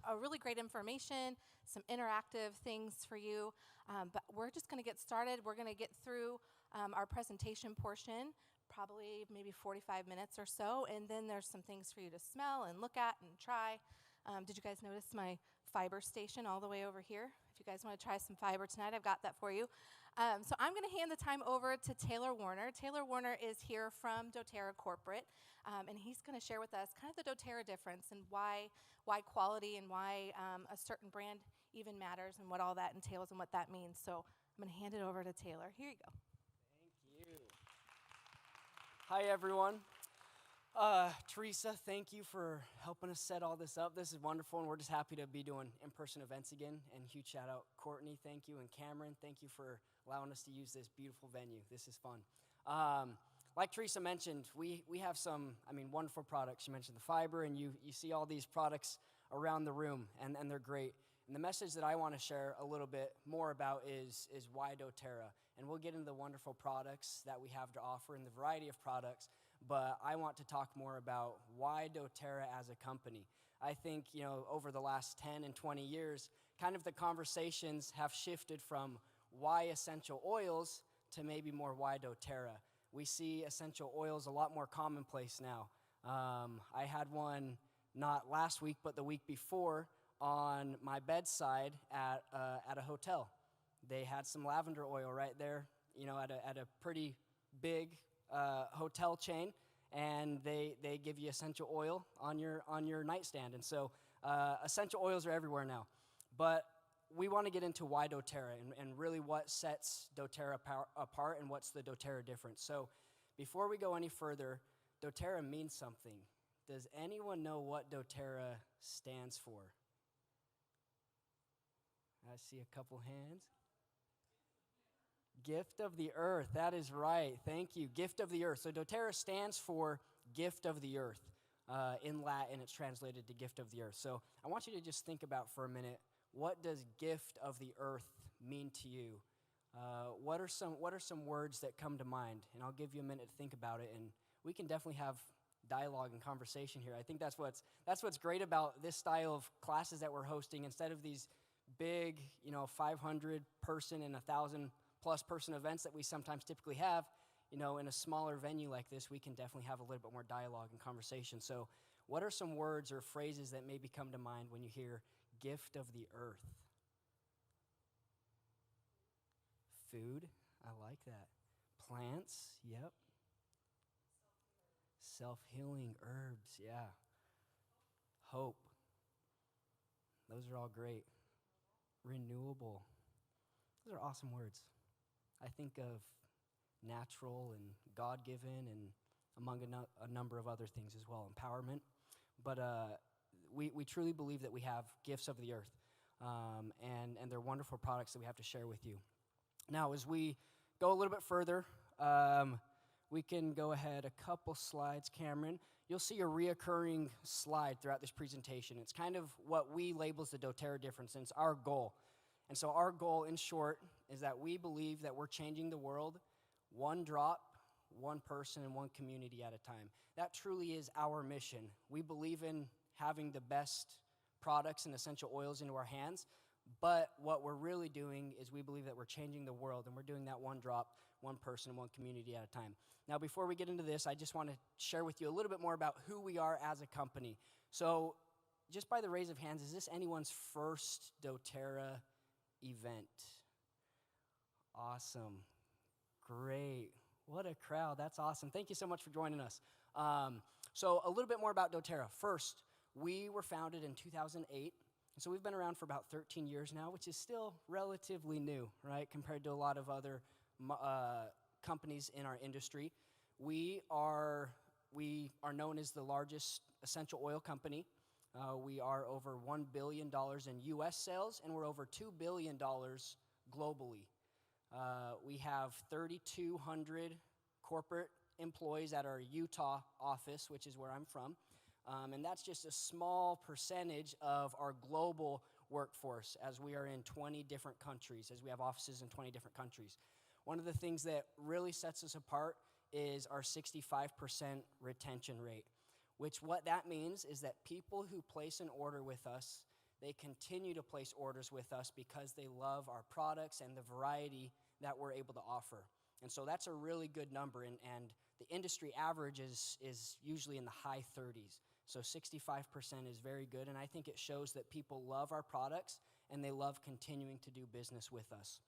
a really great information, some interactive things for you. But we're just going to get started. We're going to get through our presentation portion, probably maybe 45 minutes or so, and then there's some things for you to smell and look at and try. Did you guys notice my fiber station all the way over here? If you guys want to try some fiber tonight, I've got that for you. So I'm going to hand the time over to Taylor Warner. Taylor Warner is here from Doterra Corporate, and he's going to share with us kind of the Doterra difference and why quality and why a certain brand even matters and what all that entails and what that means. So I'm going to hand it over to Taylor. Here you go. Thank you. Hi, everyone. Teresa, thank you for helping us set all this up. This is wonderful, and we're just happy to be doing in-person events again. And huge shout out, Courtney, thank you, and Cameron, thank you for allowing us to use this beautiful venue. This is fun. Like Teresa mentioned, we have some, wonderful products. She mentioned the fiber, and you see all these products around the room, and they're great. And the message that I want to share a little bit more about is why Doterra. And we'll get into the wonderful products that we have to offer and the variety of products, but I want to talk more about why Doterra as a company. I think, over the last 10 and 20 years, kind of the conversations have shifted from why essential oils to maybe more why Doterra. We see essential oils a lot more commonplace now. I had one not last week, but the week before on my bedside at a hotel. They had some lavender oil right there, at a pretty big hotel chain, and they give you essential oil on your nightstand. And so essential oils are everywhere now. But we want to get into why Doterra and really what sets Doterra apart and what's the Doterra difference. So before we go any further, Doterra means something. Does anyone know what Doterra stands for? I see a couple hands. Gift of the earth, that is right. Thank you. Gift of the earth. So Doterra stands for gift of the earth. In Latin, it's translated to gift of the earth. So I want you to just think about for a minute, what does gift of the earth mean to you? What are some words that come to mind? And I'll give you a minute to think about it, and we can definitely have dialogue and conversation here. I think that's what's great about this style of classes that we're hosting. Instead of these big, 500 person and 1,000+ person events that we sometimes typically have, in a smaller venue like this, we can definitely have a little bit more dialogue and conversation. So what are some words or phrases that maybe come to mind when you hear gift of the earth? Food, I like that. Plants, yep. Self-healing herbs, yeah. Hope, those are all great. Renewable, those are awesome words. I think of natural and God-given and among a number of other things as well, empowerment. But we truly believe that we have gifts of the earth, and they're wonderful products that we have to share with you. Now, as we go a little bit further, we can go ahead a couple slides, Cameron. You'll see a reoccurring slide throughout this presentation. It's kind of what we label as the Doterra difference, and it's our goal. And so our goal, in short, is that we believe that we're changing the world one drop, one person, and one community at a time. That truly is our mission. We believe in having the best products and essential oils into our hands, but what we're really doing is we believe that we're changing the world, and we're doing that one drop, one person, one community at a time. Now, before we get into this, I just want to share with you a little bit more about who we are as a company. So just by the raise of hands, is this anyone's first Doterra event? Awesome. Great. What a crowd. That's awesome. Thank you so much for joining us. So a little bit more about Doterra. First, we were founded in 2008. And so we've been around for about 13 years now, which is still relatively new, right, compared to a lot of other companies in our industry. We are known as the largest essential oil company. We are over $1 billion in U.S. sales, and we're over $2 billion globally. We have 3,200 corporate employees at our Utah office, which is where I'm from. And that's just a small percentage of our global workforce, as we are in 20 different countries, as we have offices in 20 different countries. One of the things that really sets us apart is our 65% retention rate, which what that means is that people who place an order with us, they continue to place orders with us because they love our products and the variety that we're able to offer. And so that's a really good number, and the industry average is usually in the high 30s. So 65% is very good, and I think it shows that people love our products and they love continuing to do business with us.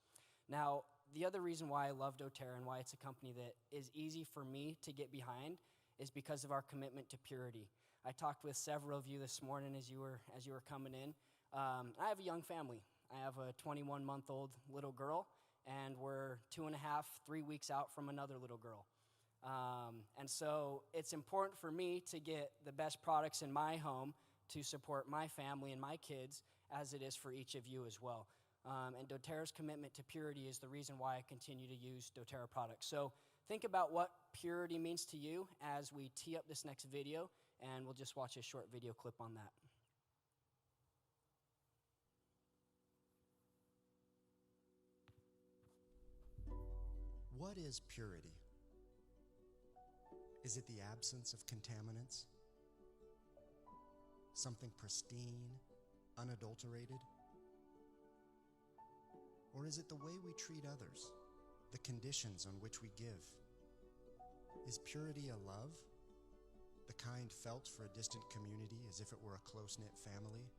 Now, the other reason why I love Doterra and why it's a company that is easy for me to get behind is because of our commitment to purity. I talked with several of you this morning as you were coming in. I have a young family. I have a 21-month-old little girl, and we're 2.5, 3 weeks out from another little girl. And so it's important for me to get the best products in my home to support my family and my kids, as it is for each of you as well. And Doterra's commitment to purity is the reason why I continue to use Doterra products. So think about what purity means to you as we tee up this next video, and we'll just watch a short video clip on that. What is purity? Is it the absence of contaminants? Something pristine, unadulterated? Or is it the way we treat others, the conditions on which we give? Is purity a love, the kind felt for a distant community as if it were a close-knit family?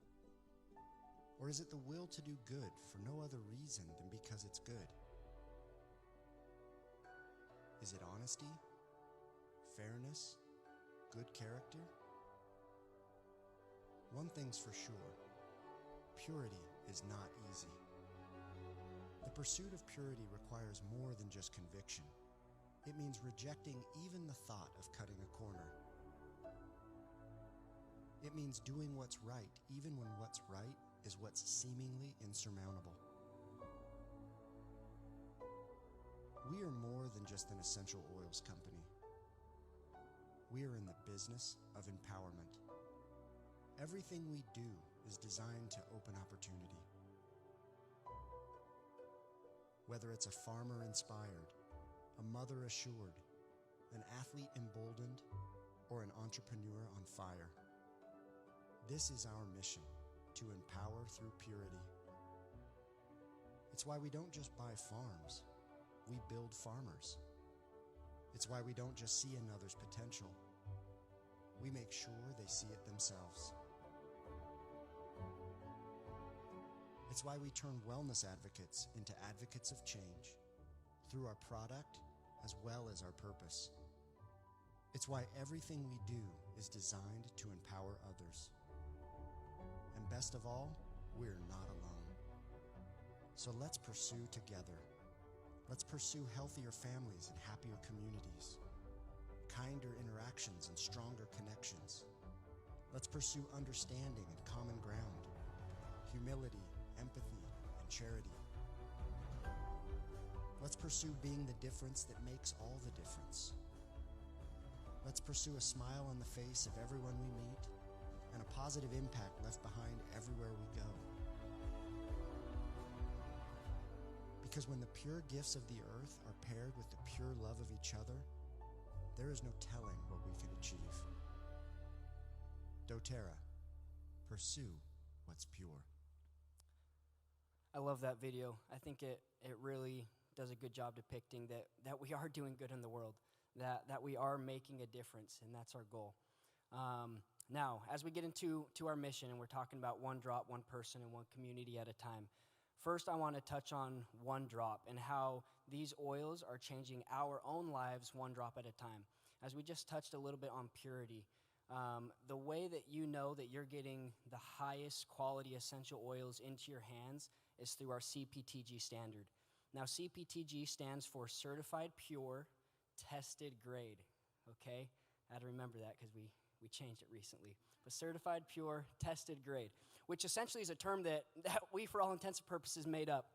Or is it the will to do good for no other reason than because it's good? Is it honesty, fairness, good character? One thing's for sure, purity is not easy. The pursuit of purity requires more than just conviction. It means rejecting even the thought of cutting a corner. It means doing what's right, even when what's right is what's seemingly insurmountable. We are more than just an essential oils company. We are in the business of empowerment. Everything we do is designed to open opportunity. Whether it's a farmer inspired, a mother assured, an athlete emboldened, or an entrepreneur on fire, this is our mission, to empower through purity. It's why we don't just buy farms, we build farmers. It's why we don't just see another's potential, we make sure they see it themselves. It's why we turn wellness advocates into advocates of change, through our product as well as our purpose. It's why everything we do is designed to empower others. And best of all, we're not alone. So let's pursue together. Let's pursue healthier families and happier communities, kinder interactions and stronger connections. Let's pursue understanding and common ground, humility, empathy, and charity. Let's pursue being the difference that makes all the difference. Let's pursue a smile on the face of everyone we meet and a positive impact left behind everywhere we go. Because when the pure gifts of the earth are paired with the pure love of each other, there is no telling what we can achieve. Doterra, pursue what's pure. I love that video. I think it really does a good job depicting that we are doing good in the world, that we are making a difference, and that's our goal. Now, as we get into our mission, and we're talking about one drop, one person, and one community at a time, first I want to touch on one drop and how these oils are changing our own lives one drop at a time. As we just touched a little bit on purity, the way that you know that you're getting the highest quality essential oils into your hands is through our CPTG standard. Now, CPTG stands for Certified Pure Tested Grade, okay? I had to remember that because we changed it recently. But Certified Pure Tested Grade, which essentially is a term that we, for all intents and purposes, made up.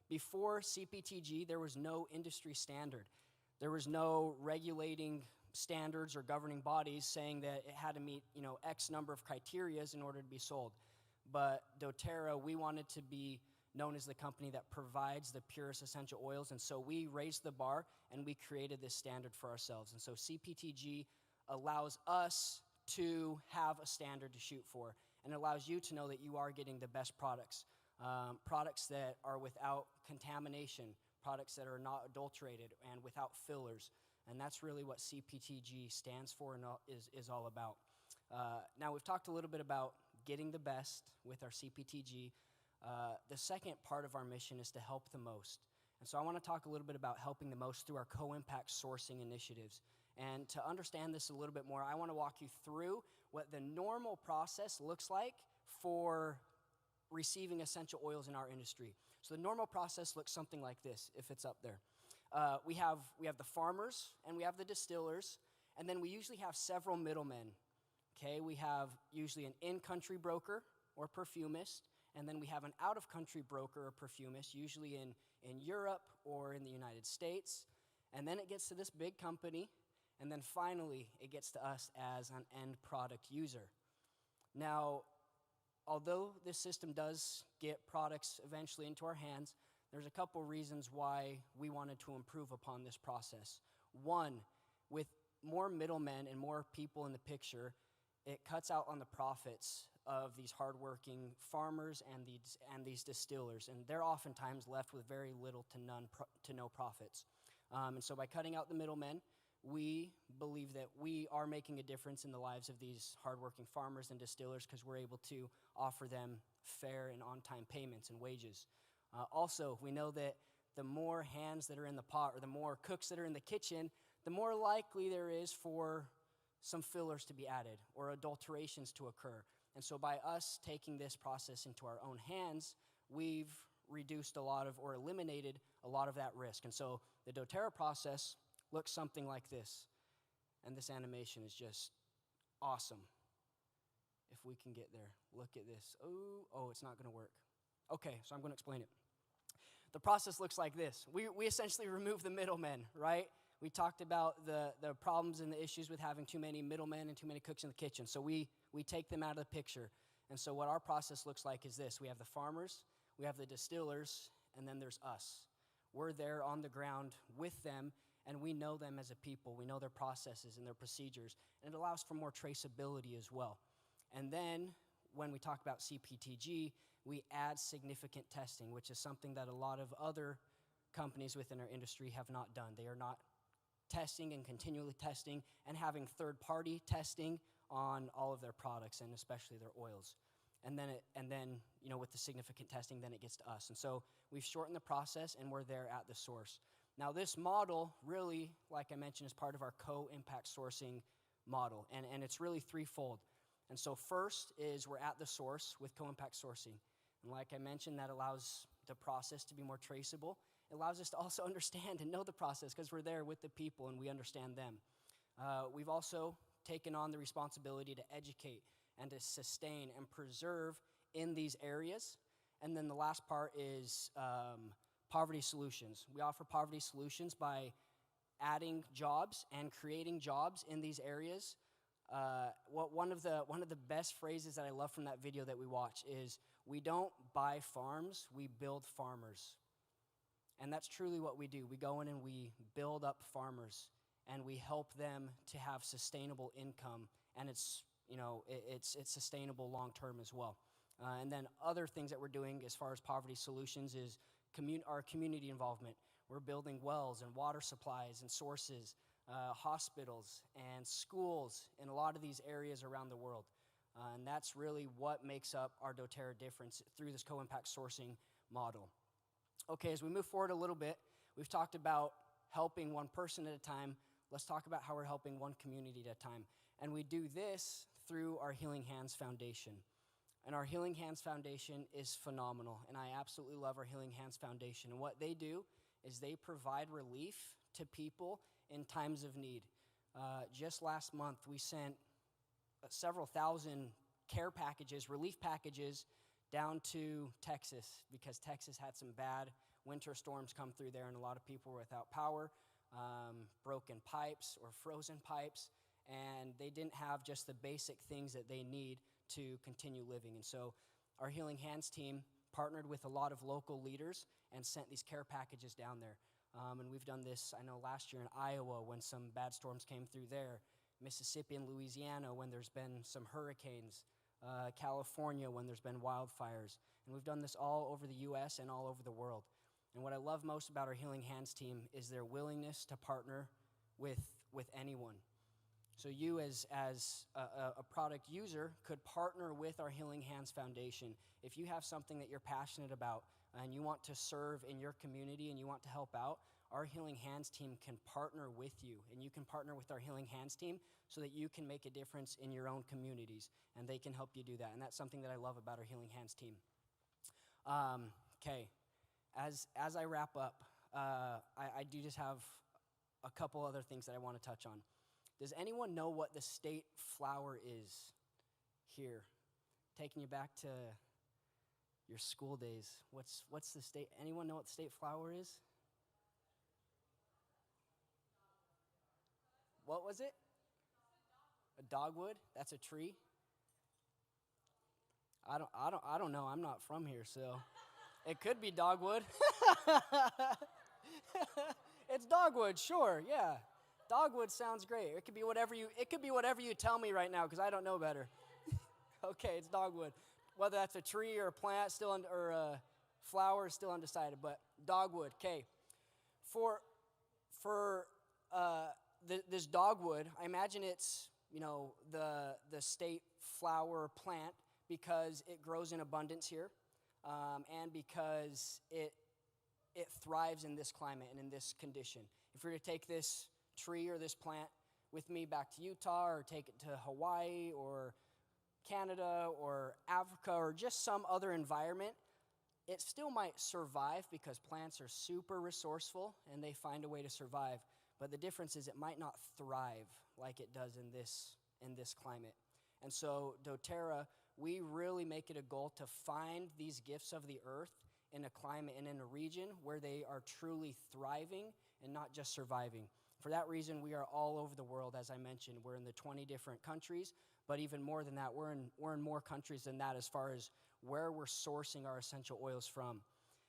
Before CPTG, there was no industry standard. There was no regulating standards or governing bodies saying that it had to meet, X number of criterias in order to be sold. But Doterra, we wanted to be known as the company that provides the purest essential oils, and so we raised the bar and we created this standard for ourselves. And so CPTG allows us to have a standard to shoot for. and it allows you to know that you are getting the best products, products that are without contamination, products that are not adulterated and without fillers. And that's really what CPTG stands for and is all about. Now, we've talked a little bit about getting the best with our CPTG. The second part of our mission is to help the most. And so I want to talk a little bit about helping the most through our co-impact sourcing initiatives. And to understand this a little bit more, I want to walk you through what the normal process looks like for receiving essential oils in our industry. So the normal process looks something like this, if it's up there. We have the farmers, and we have the distillers, and then we usually have several middlemen. Okay, we have usually an in-country broker or perfumist, and then we have an out-of-country broker or perfumist, usually in Europe or in the United States. And then it gets to this big company, and then finally it gets to us as an end product user. Now, although this system does get products eventually into our hands, there's a couple reasons why we wanted to improve upon this process. One, with more middlemen and more people in the picture, it cuts out on the profits of these hardworking farmers and these distillers, and they're oftentimes left with very little to no profits. And so by cutting out the middlemen, we believe that we are making a difference in the lives of these hardworking farmers and distillers because we're able to offer them fair and on-time payments and wages. Also, we know that the more hands that are in the pot or the more cooks that are in the kitchen, the more likely there is for some fillers to be added or adulterations to occur. And so by us taking this process into our own hands, we've reduced a lot of or eliminated a lot of that risk. And so the Doterra process looks something like this. And this animation is just awesome. If we can get there, look at this. Oh, it's not going to work. Okay, so I'm going to explain it. The process looks like this. We essentially remove the middlemen, right? We talked about the problems and the issues with having too many middlemen and too many cooks in the kitchen. So we take them out of the picture. And so what our process looks like is this. We have the farmers, we have the distillers, and then there's us. We're there on the ground with them, and we know them as a people. We know their processes and their procedures, and it allows for more traceability as well. And then when we talk about CPTG, we add significant testing, which is something that a lot of other companies within our industry have not done. They are not testing and continually testing and having third-party testing on all of their products and especially their oils. And then with the significant testing, then it gets to us. And so we've shortened the process, and we're there at the source. Now, this model really, like I mentioned, is part of our co-impact sourcing model, and it's really threefold. And so first is we're at the source with co-impact sourcing. And like I mentioned, that allows the process to be more traceable. It allows us to also understand and know the process because we're there with the people and we understand them. We've also taken on the responsibility to educate and to sustain and preserve in these areas. And then the last part is poverty solutions. We offer poverty solutions by adding jobs and creating jobs in these areas. One of the best phrases that I love from that video that we watch is, we don't buy farms, we build farmers. And that's truly what we do. We go in and we build up farmers, and we help them to have sustainable income, and it's sustainable long term as well. And then other things that we're doing as far as poverty solutions is our community involvement. We're building wells and water supplies and sources, hospitals and schools in a lot of these areas around the world. And that's really what makes up our Doterra Difference through this co-impact sourcing model. Okay, as we move forward a little bit, we've talked about helping one person at a time. Let's talk about how we're helping one community at a time. And we do this through our Healing Hands Foundation. And our Healing Hands Foundation is phenomenal, and I absolutely love our Healing Hands Foundation. And what they do is they provide relief to people in times of need. Just last month, we sent several thousand care packages, relief packages, down to Texas because Texas had some bad winter storms come through there, and a lot of people were without power, broken pipes or frozen pipes, and they didn't have just the basic things that they need to continue living. And so our Healing Hands team partnered with a lot of local leaders and sent these care packages down there. And we've done this, I know, last year in Iowa when some bad storms came through there, Mississippi and Louisiana when there's been some hurricanes, California when there's been wildfires. And we've done this all over the U.S. and all over the world. And what I love most about our Healing Hands team is their willingness to partner with anyone. So you as a product user could partner with our Healing Hands Foundation. If you have something that you're passionate about and you want to serve in your community and you want to help out, our Healing Hands team can partner with you, and you can partner with our Healing Hands team so that you can make a difference in your own communities, and they can help you do that. And that's something that I love about our Healing Hands team. Okay, as I wrap up, I do just have a couple other things that I want to touch on. Does anyone know what the state flower is here? Taking you back to your school days. What's the state? Anyone know what the state flower is? What was it? A dogwood? That's a tree? I don't know. I'm not from here, so it could be dogwood. It's dogwood, sure, yeah. Dogwood sounds great. It could be whatever you tell me right now, because I don't know better. Okay, it's dogwood. Whether that's a tree or a plant, or a flower, is still undecided. But dogwood. Okay, for this dogwood, I imagine it's the state flower plant because it grows in abundance here, and because it thrives in this climate and in this condition. If we were to take this tree or this plant with me back to Utah, or take it to Hawaii or Canada or Africa or just some other environment, it still might survive because plants are super resourceful and they find a way to survive. But the difference is it might not thrive like it does in this climate. And so Doterra, we really make it a goal to find these gifts of the earth in a climate and in a region where they are truly thriving and not just surviving. For that reason, we are all over the world, as I mentioned. We're in the 20 different countries, but even more than that, we're in more countries than that as far as where we're sourcing our essential oils from.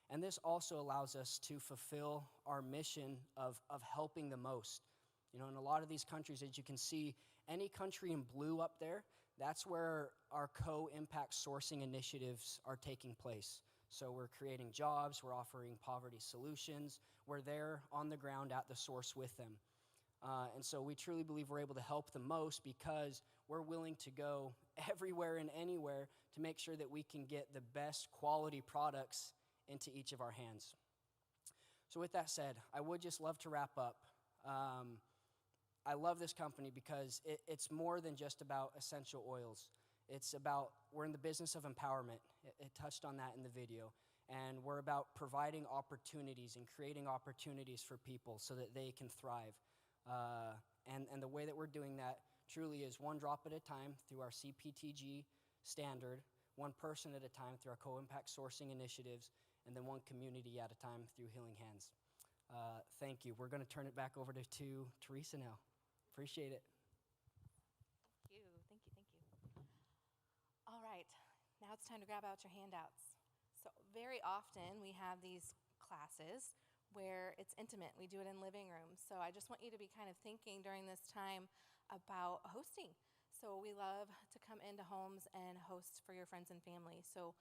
And this also allows us to fulfill our mission of helping the most. In a lot of these countries, as you can see, any country in blue up there, that's where our co-impact sourcing initiatives are taking place. So we're creating jobs, we're offering poverty solutions, we're there on the ground at the source with them. And so we truly believe we're able to help the most because we're willing to go everywhere and anywhere to make sure that we can get the best quality products into each of our hands. So with that said, I would just love to wrap up. I love this company because it's more than just about essential oils. It's about, we're in the business of empowerment. It touched on that in the video. And we're about providing opportunities and creating opportunities for people so that they can thrive. And the way that we're doing that truly is one drop at a time through our CPTG standard, one person at a time through our co-impact sourcing initiatives, and then one community at a time through Healing Hands. Thank you. We're going to turn it back over to Teresa now. Appreciate it. Thank you. All right, now it's time to grab out your handouts. So very often we have these classes where it's intimate. We do it in living rooms. So I just want you to be kind of thinking during this time about hosting. So we love to come into homes and host for your friends and family. So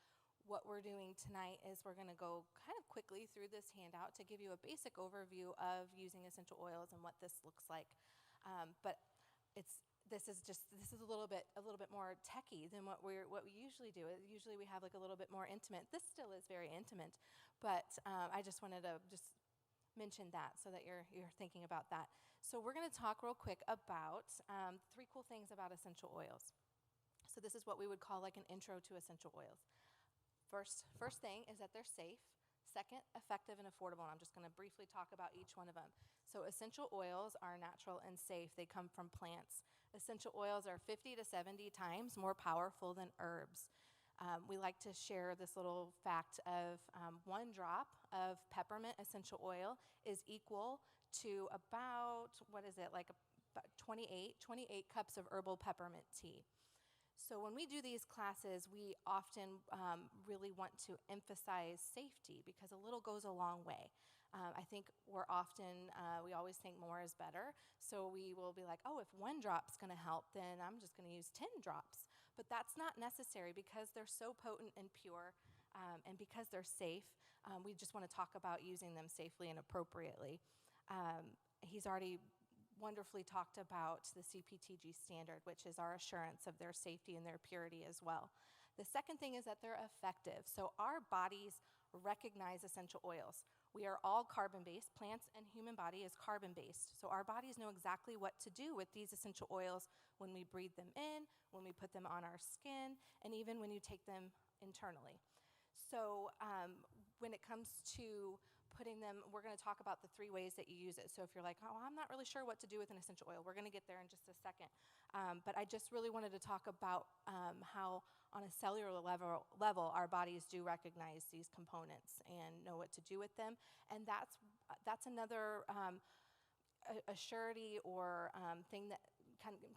what we're doing tonight is we're going to go kind of quickly through this handout to give you a basic overview of using essential oils and what this looks like. But this is a little bit more techy than what we usually do. Usually we have like a little bit more intimate. This still is very intimate, but I just wanted to just mention that so that you're thinking about that. So we're going to talk real quick about 3 cool things about essential oils. So this is what we would call like an intro to essential oils. First thing is that they're safe. Second, effective and affordable. And I'm just going to briefly talk about each one of them. So essential oils are natural and safe. They come from plants. Essential oils are 50 to 70 times more powerful than herbs. We like to share this little fact of 1 drop of peppermint essential oil is equal to about, about 28 cups of herbal peppermint tea. So when we do these classes, we often really want to emphasize safety because a little goes a long way. I think we always think more is better. So we will be like, oh, if 1 drop's going to help, then I'm just going to use 10 drops. But that's not necessary because they're so potent and pure, and because they're safe. We just want to talk about using them safely and appropriately. He's already wonderfully talked about the CPTG standard, which is our assurance of their safety and their purity as well. The second thing is that they're effective. So our bodies recognize essential oils. We are all carbon-based. Plants and human body is carbon-based. So our bodies know exactly what to do with these essential oils when we breathe them in, when we put them on our skin, and even when you take them internally. So when it comes to putting them, we're going to talk about the 3 ways that you use it. So if you're like, oh, I'm not really sure what to do with an essential oil, we're going to get there in just a second. But I just really wanted to talk about how on a cellular level, our bodies do recognize these components and know what to do with them. And that's another a surety or thing that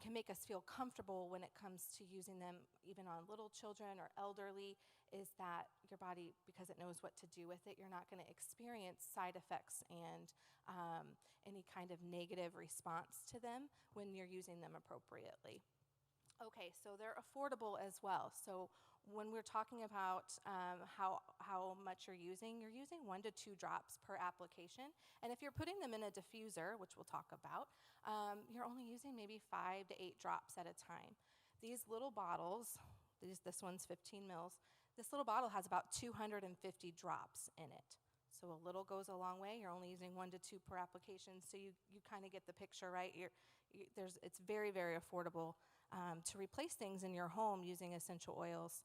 can make us feel comfortable when it comes to using them even on little children or elderly, is that your body, because it knows what to do with it, you're not going to experience side effects and any kind of negative response to them when you're using them appropriately. Okay, so they're affordable as well. So when we're talking about how much you're using 1 to 2 drops per application. And if you're putting them in a diffuser, which we'll talk about, you're only using maybe 5 to 8 drops at a time. These little bottles, this one's 15 mils, this little bottle has about 250 drops in it. So a little goes a long way. You're only using 1 to 2 per application, so you kind of get the picture, right? It's very, very affordable to replace things in your home using essential oils.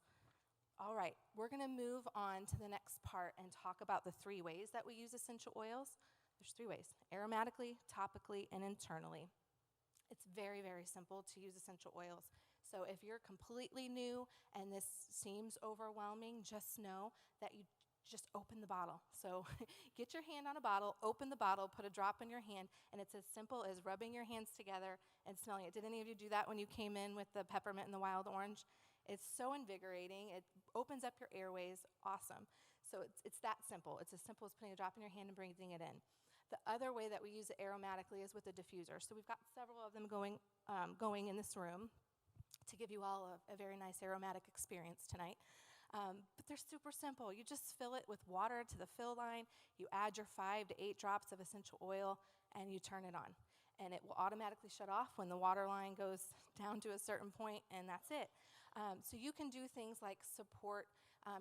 All right, we're going to move on to the next part and talk about the 3 ways that we use essential oils. There's 3 ways: aromatically, topically, and internally. It's very, very simple to use essential oils. So if you're completely new and this seems overwhelming, just know that you just open the bottle. So get your hand on a bottle, open the bottle, put a drop in your hand, and it's as simple as rubbing your hands together and smelling it. Did any of you do that when you came in with the peppermint and the wild orange? It's so invigorating. It opens up your airways. Awesome. So it's that simple. It's as simple as putting a drop in your hand and breathing it in. The other way that we use it aromatically is with a diffuser. So we've got several of them going in this room to give you all a very nice aromatic experience tonight. But they're super simple. You just fill it with water to the fill line. You add your 5 to 8 drops of essential oil, and you turn it on. And it will automatically shut off when the water line goes down to a certain point, and that's it. So you can do things like support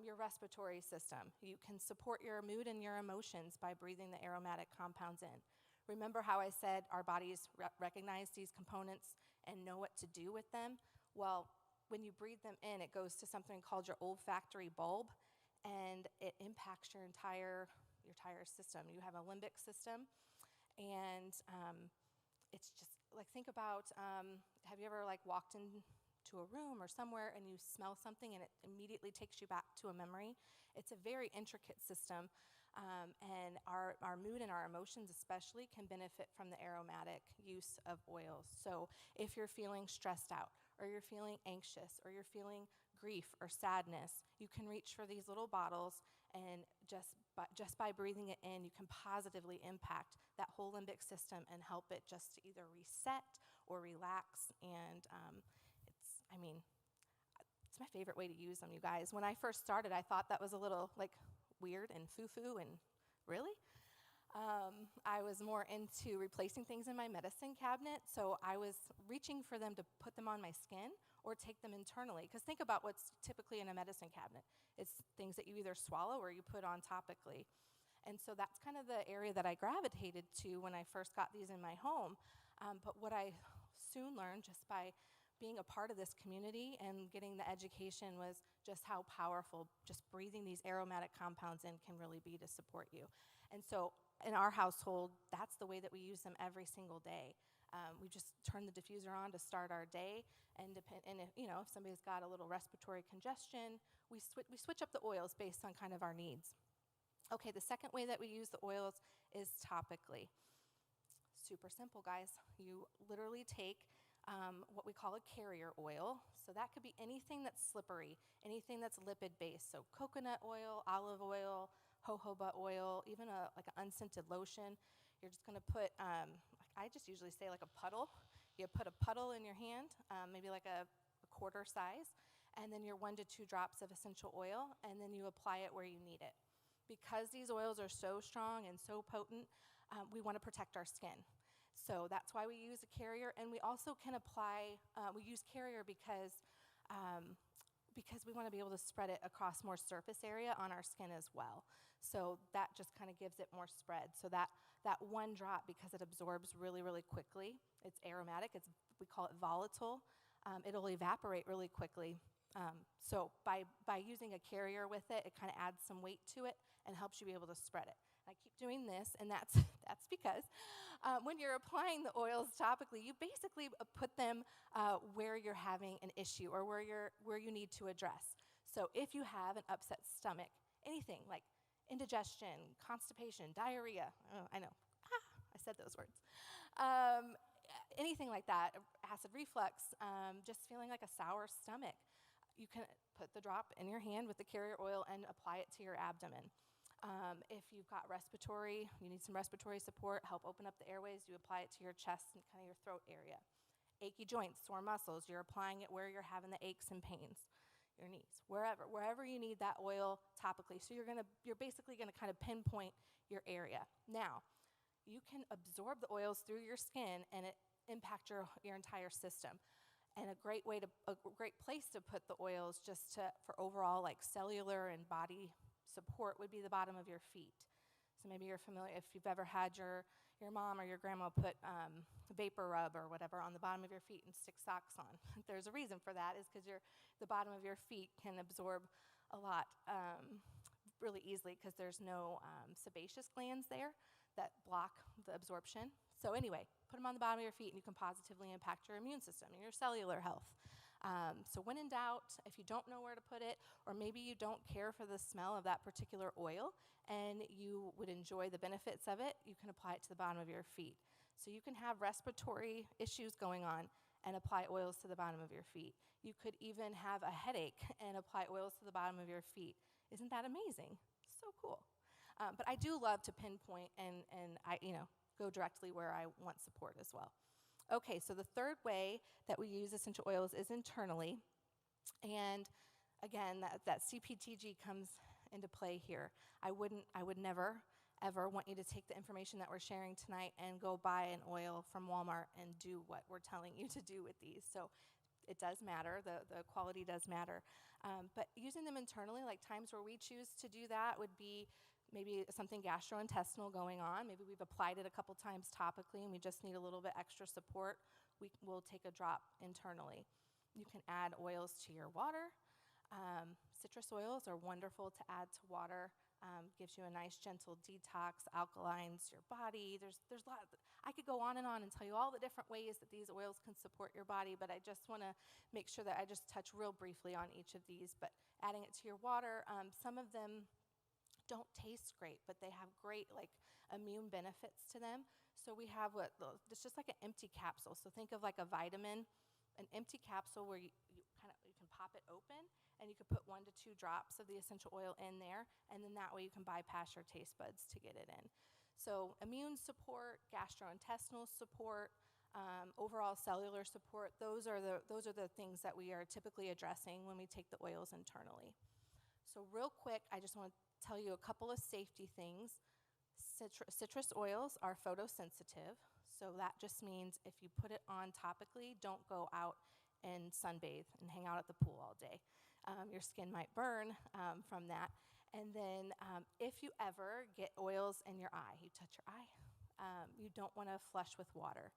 your respiratory system. You can support your mood and your emotions by breathing the aromatic compounds in. Remember how I said our bodies recognize these components and know what to do with them? Well, when you breathe them in, it goes to something called your olfactory bulb, and it impacts your entire system. You have a limbic system, and it's just like, think about, have you ever like walked into a room or somewhere and you smell something and it immediately takes you back to a memory? It's a very intricate system, and our mood and our emotions especially can benefit from the aromatic use of oils. So if you're feeling stressed out, or you're feeling anxious, or you're feeling grief or sadness, you can reach for these little bottles, and just by breathing it in, you can positively impact that whole limbic system and help it just to either reset or relax. And it's my favorite way to use them, you guys. When I first started, I thought that was a little like weird and foo-foo and really. I was more into replacing things in my medicine cabinet, so I was reaching for them to put them on my skin or take them internally. Because think about what's typically in a medicine cabinet. It's things that you either swallow or you put on topically. And so that's kind of the area that I gravitated to when I first got these in my home. But what I soon learned just by being a part of this community and getting the education was just how powerful just breathing these aromatic compounds in can really be to support you. And so in our household, that's the way that we use them every single day. We just turn the diffuser on to start our day, and if somebody's got a little respiratory congestion, we switch up the oils based on kind of our needs. Okay, the second way that we use the oils is topically. Super simple, guys. You literally take what we call a carrier oil. So that could be anything that's slippery, anything that's lipid-based. So coconut oil, olive oil, jojoba oil, even like an unscented lotion. You're just going to put, I just usually say like a puddle. You put a puddle in your hand, maybe like a quarter size, and then your 1 to 2 drops of essential oil, and then you apply it where you need it. Because these oils are so strong and so potent, we want to protect our skin. So that's why we use a carrier, and we also can apply, we use carrier because we want to be able to spread it across more surface area on our skin as well. So that just kind of gives it more spread. So that one drop, because it absorbs really, really quickly, it's aromatic, we call it volatile, it'll evaporate really quickly. So by using a carrier with it, it kind of adds some weight to it and helps you be able to spread it. I keep doing this, and that's because when you're applying the oils topically, you basically put them where you're having an issue or where you need to address. So if you have an upset stomach, anything like indigestion, constipation, diarrhea, I know, I said those words. Anything like that, acid reflux, just feeling like a sour stomach, you can put the drop in your hand with the carrier oil and apply it to your abdomen. If you've got respiratory, you need some respiratory support, help open up the airways, you apply it to your chest and kind of your throat area. Achy joints, sore muscles, you're applying it where you're having the aches and pains, your knees, wherever you need that oil topically. So you're basically gonna kind of pinpoint your area. Now, you can absorb the oils through your skin and it impact your entire system. And a great place to put the oils for overall like cellular and body support would be the bottom of your feet. So maybe you're familiar, if you've ever had your mom or your grandma put vapor rub or whatever on the bottom of your feet and stick socks on. There's a reason for that, is because the bottom of your feet can absorb a lot really easily because there's no sebaceous glands there that block the absorption. So anyway, put them on the bottom of your feet and you can positively impact your immune system and your cellular health. So when in doubt, if you don't know where to put it, or maybe you don't care for the smell of that particular oil and you would enjoy the benefits of it, you can apply it to the bottom of your feet. So you can have respiratory issues going on and apply oils to the bottom of your feet. You could even have a headache and apply oils to the bottom of your feet. Isn't that amazing? So cool. But I do love to pinpoint and I go directly where I want support as well. Okay, so the third way that we use essential oils is internally. And again, that CPTG comes into play here. I would never, ever want you to take the information that we're sharing tonight and go buy an oil from Walmart and do what we're telling you to do with these. So it does matter, the quality does matter. But using them internally, like times where we choose to do that would be maybe something gastrointestinal going on. Maybe we've applied it a couple times topically and we just need a little bit extra support. We'll take a drop internally. You can add oils to your water. Citrus oils are wonderful to add to water. Gives you a nice gentle detox, alkalines your body. There's a lot. I could go on and tell you all the different ways that these oils can support your body, but I just want to make sure that I just touch real briefly on each of these. But adding it to your water, some of them don't taste great, but they have great like immune benefits to them. So we have it's just like an empty capsule. So think of like a vitamin, an empty capsule where you can pop it open and you can put 1 to 2 drops of the essential oil in there, and then that way you can bypass your taste buds to get it in. So immune support, gastrointestinal support, overall cellular support, those are the things that we are typically addressing when we take the oils internally. So real quick, I just want to tell you a couple of safety things. Citrus oils are photosensitive, so that just means if you put it on topically, don't go out and sunbathe and hang out at the pool all day. Your skin might burn from that. And then if you ever get oils in your eye, you touch your eye, you don't want to flush with water.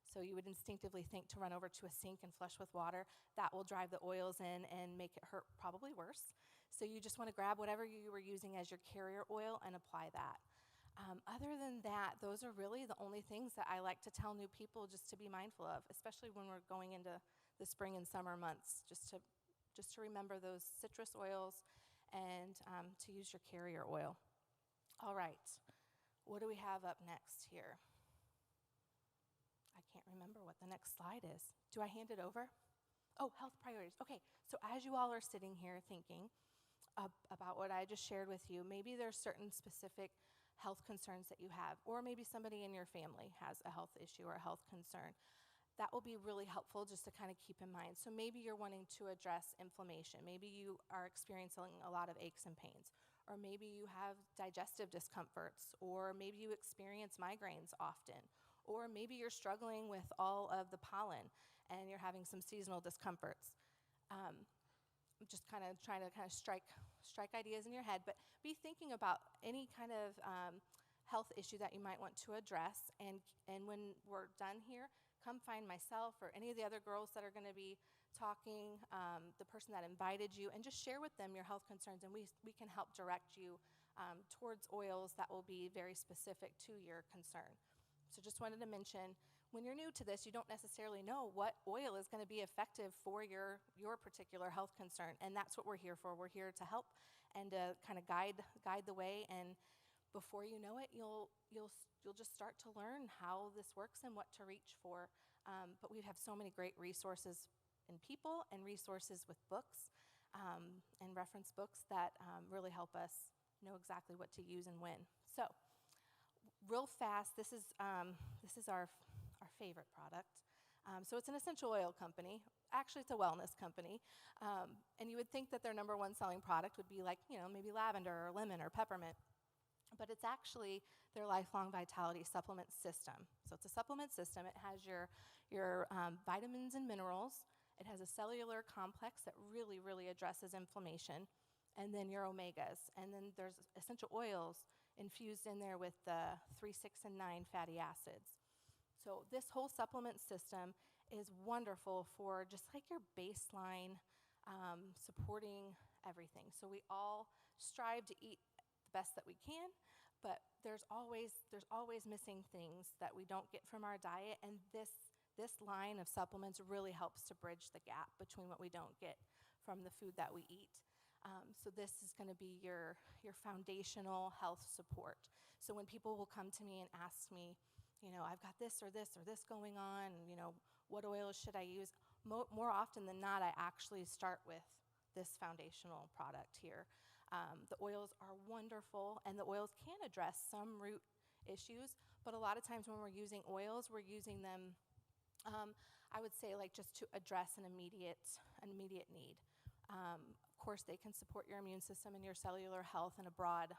So you would instinctively think to run over to a sink and flush with water. That will drive the oils in and make it hurt probably worse. So you just want to grab whatever you were using as your carrier oil and apply that. Other than that, those are really the only things that I like to tell new people just to be mindful of, especially when we're going into the spring and summer months, just to remember those citrus oils and to use your carrier oil. All right, what do we have up next here? I can't remember what the next slide is. Do I hand it over? Oh, health priorities. Okay, so as you all are sitting here thinking about what I just shared with you, maybe there's certain specific health concerns that you have, or maybe somebody in your family has a health issue or a health concern. that will be really helpful just to kind of keep in mind. So maybe you're wanting to address inflammation. Maybe you are experiencing a lot of aches and pains. Or maybe you have digestive discomforts. Or maybe you experience migraines often. Or maybe you're struggling with all of the pollen and you're having some seasonal discomforts. I'm just kind of trying to strike ideas in your head, but be thinking about any kind of health issue that you might want to address. And when we're done here, come find myself or any of the other girls that are going to be talking, the person that invited you, and just share with them your health concerns, and we can help direct you towards oils that will be very specific to your concern. So just wanted to mention, when you're new to this, you don't necessarily know what oil is going to be effective for your particular health concern, and that's what we're here for. We're here to help and to kind of guide the way, and before you know it, you'll just start to learn how this works and what to reach for. But we have so many great resources in people and resources with books and reference books that really help us know exactly what to use and when. So, real fast, this is our favorite product. So it's an essential oil company. Actually, it's a wellness company. And you would think that their number one selling product would be like, maybe lavender or lemon or peppermint. But it's actually their lifelong vitality supplement system. So it's a supplement system. It has your vitamins and minerals. It has a cellular complex that really, really addresses inflammation. And then your omegas. And then there's essential oils infused in there with the 3, 6, and 9 fatty acids. So this whole supplement system is wonderful for just like your baseline supporting everything. So we all strive to eat the best that we can, but there's always missing things that we don't get from our diet, and this line of supplements really helps to bridge the gap between what we don't get from the food that we eat. So this is going to be your foundational health support. So when people will come to me and ask me, I've got this or this or this going on, what oils should I use? More often than not, I actually start with this foundational product here. The oils are wonderful, and the oils can address some root issues, but a lot of times when we're using oils, we're using them, I would say, like just to address an immediate need. Of course, they can support your immune system and your cellular health in a broad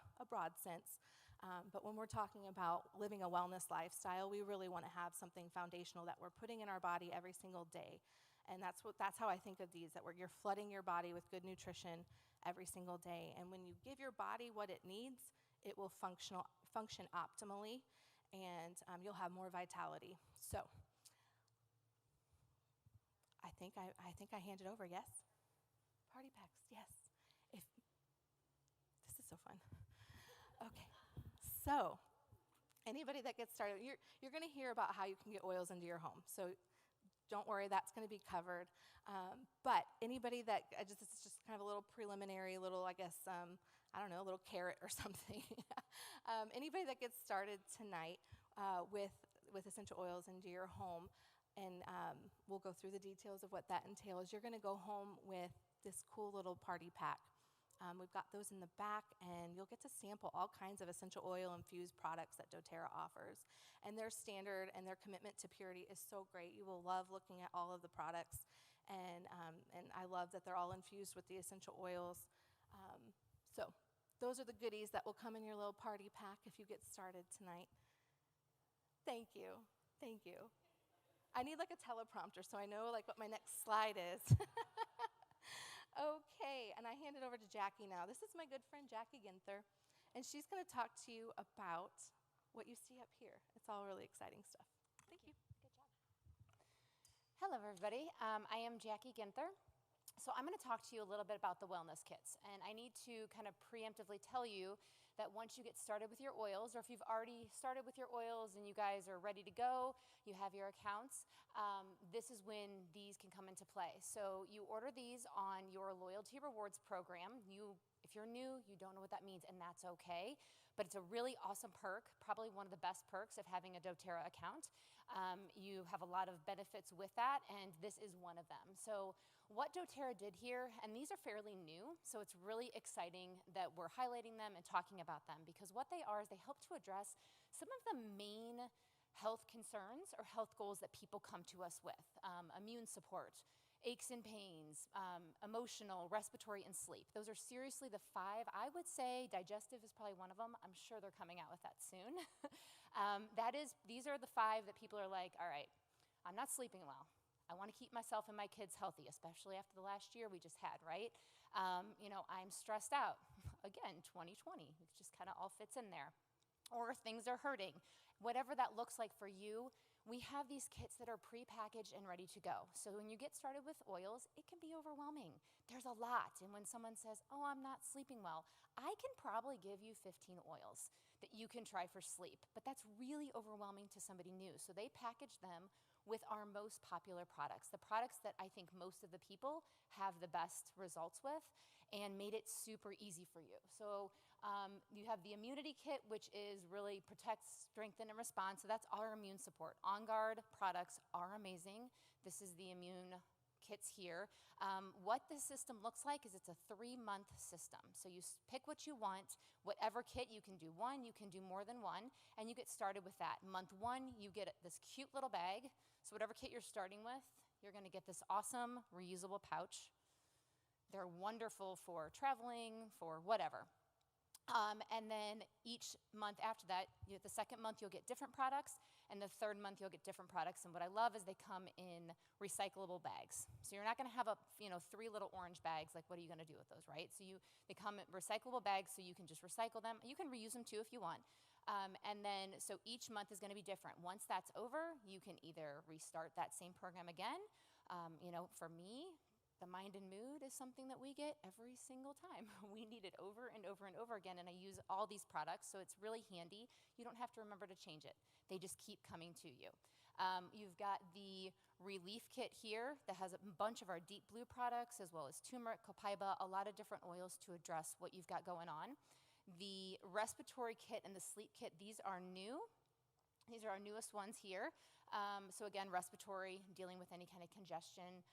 sense. But when we're talking about living a wellness lifestyle, we really want to have something foundational that we're putting in our body every single day. And that's how I think of these, that you're flooding your body with good nutrition every single day. And when you give your body what it needs, it will function optimally, and you'll have more vitality. So I think I hand it over, yes? Party packs, yes. This is so fun. Okay, so anybody that gets started, you're going to hear about how you can get oils into your home. So don't worry, that's going to be covered. But anybody that, this is just kind of a little preliminary, I guess, a little carrot or something. Anybody that gets started tonight with essential oils into your home, and we'll go through the details of what that entails. You're going to go home with this cool little party pack. We've got those in the back, and you'll get to sample all kinds of essential oil-infused products that doTERRA offers. And their standard and their commitment to purity is so great. You will love looking at all of the products, and I love that they're all infused with the essential oils. So those are the goodies that will come in your little party pack if you get started tonight. Thank you. Thank you. I need like a teleprompter so I know like what my next slide is. Okay, and I hand it over to Jackie now. This is my good friend Jackie Ginther, and she's going to talk to you about what you see up here. It's all really exciting stuff. Thank you. Good job. Hello, everybody. I am Jackie Ginther. So I'm going to talk to you a little bit about the wellness kits, and I need to kind of preemptively tell you that once you get started with your oils, or if you've already started with your oils and you guys are ready to go, you have your accounts, this is when these can come into play. So you order these on your loyalty rewards program. If you're new, you don't know what that means, and that's okay. But it's a really awesome perk, probably one of the best perks of having a doTERRA account. You have a lot of benefits with that, and this is one of them. So what doTERRA did here, and these are fairly new, so it's really exciting that we're highlighting them and talking about them, because what they are is they help to address some of the main health concerns or health goals that people come to us with. Immune support, aches and pains, emotional, respiratory, and sleep. Those are seriously the 5. I would say digestive is probably one of them. I'm sure they're coming out with that soon. These are the 5 that people are like, all right, I'm not sleeping well. I want to keep myself and my kids healthy, especially after the last year we just had, right? I'm stressed out. Again, 2020, it just kind of all fits in there. Or things are hurting. Whatever that looks like for you, we have these kits that are pre-packaged and ready to go. So when you get started with oils, it can be overwhelming. There's a lot. And when someone says, oh, I'm not sleeping well, I can probably give you 15 oils that you can try for sleep. But that's really overwhelming to somebody new. So they package them with our most popular products, the products that I think most of the people have the best results with, and made it super easy for you. So you have the immunity kit, which is really protect, strengthen, and respond. So that's our immune support. On Guard products are amazing. This is the immune kits here. What the system looks like is it's a 3-month system. So you pick what you want, whatever kit, you can do 1, you can do more than 1, and you get started with that. Month 1, you get this cute little bag. So whatever kit you're starting with, you're gonna get this awesome reusable pouch. They're wonderful for traveling, for whatever. And then each month after that, the second month you'll get different products, and the third month you'll get different products. And what I love is they come in recyclable bags. So you're not gonna have 3 little orange bags, like what are you gonna do with those, right? So they come in recyclable bags, so you can just recycle them. You can reuse them too if you want. And then, so each month is gonna be different. Once that's over, you can either restart that same program again. For me, the mind and mood is something that we get every single time. We need it over and over and over again, and I use all these products, so it's really handy. You don't have to remember to change it. They just keep coming to you. You've got the relief kit here that has a bunch of our deep blue products, as well as turmeric, copaiba, a lot of different oils to address what you've got going on. The respiratory kit and the sleep kit, these are new. These are our newest ones here. So again, respiratory, dealing with any kind of congestion,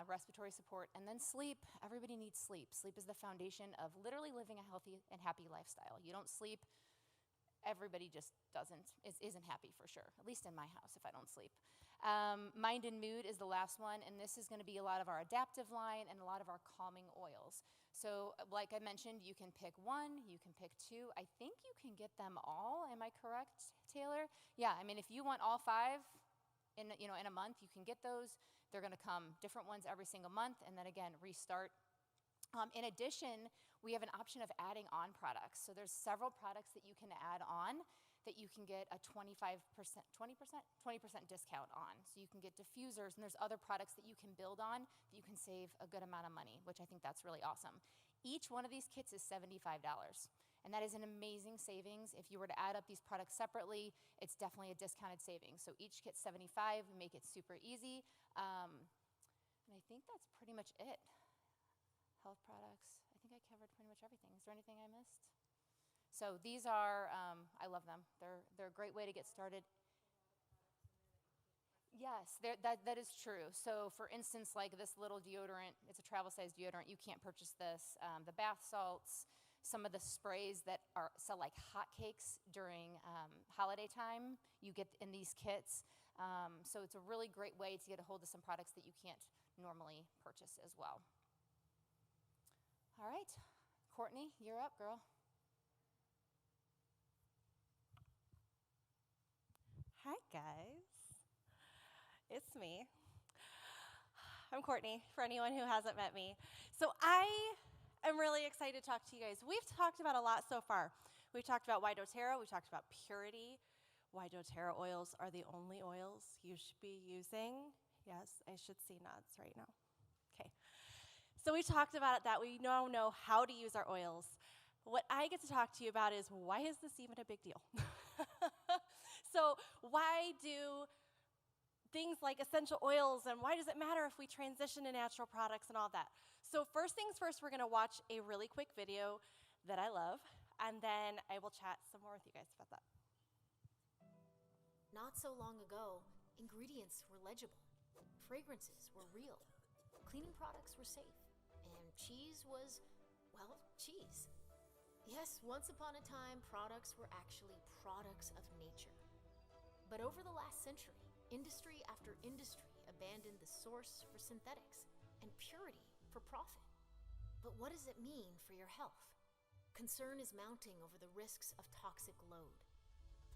respiratory support, and then sleep. Everybody needs sleep. Sleep is the foundation of literally living a healthy and happy lifestyle. You don't sleep, everybody just isn't happy for sure, at least in my house if I don't sleep. Mind and mood is the last one, and this is gonna be a lot of our adaptive line and a lot of our calming oils. So like I mentioned, you can pick 1, you can pick 2. I think you can get them all, am I correct, Taylor? Yeah, I mean, if you want all 5 in a month, you can get those. They're gonna come different ones every single month, and then again, restart. In addition, we have an option of adding on products. So there's several products that you can add on that you can get a 20% discount on. So you can get diffusers, and there's other products that you can build on that you can save a good amount of money, which I think that's really awesome. Each one of these kits is $75, and that is an amazing savings. If you were to add up these products separately, it's definitely a discounted savings. So each kit's $75, we make it super easy. And I think that's pretty much it. Health products, I think I covered pretty much everything. Is there anything I missed? So these are, I love them. They're a great way to get started. Yes, that is true. So for instance, like this little deodorant, it's a travel size deodorant, you can't purchase this. The bath salts, some of the sprays that sell like hotcakes during holiday time, you get in these kits. So it's a really great way to get a hold of some products that you can't normally purchase as well. All right, Courtney, you're up, girl. Hi, guys. It's me. I'm Courtney, for anyone who hasn't met me. So I am really excited to talk to you guys. We've talked about a lot so far. We've talked about why doTERRA, we talked about purity, why doTERRA oils are the only oils you should be using. Yes, I should see nods right now. Okay. So we talked about that. We now know how to use our oils. What I get to talk to you about is, why is this even a big deal? So why do things like essential oils, and why does it matter if we transition to natural products and all that? So first things first, we're gonna watch a really quick video that I love, and then I will chat some more with you guys about that. Not so long ago, ingredients were legible, fragrances were real, cleaning products were safe, and cheese was, well, cheese. Yes, once upon a time, products were actually products of nature. But over the last century, industry after industry abandoned the source for synthetics and purity for profit. But what does it mean for your health? Concern is mounting over the risks of toxic load.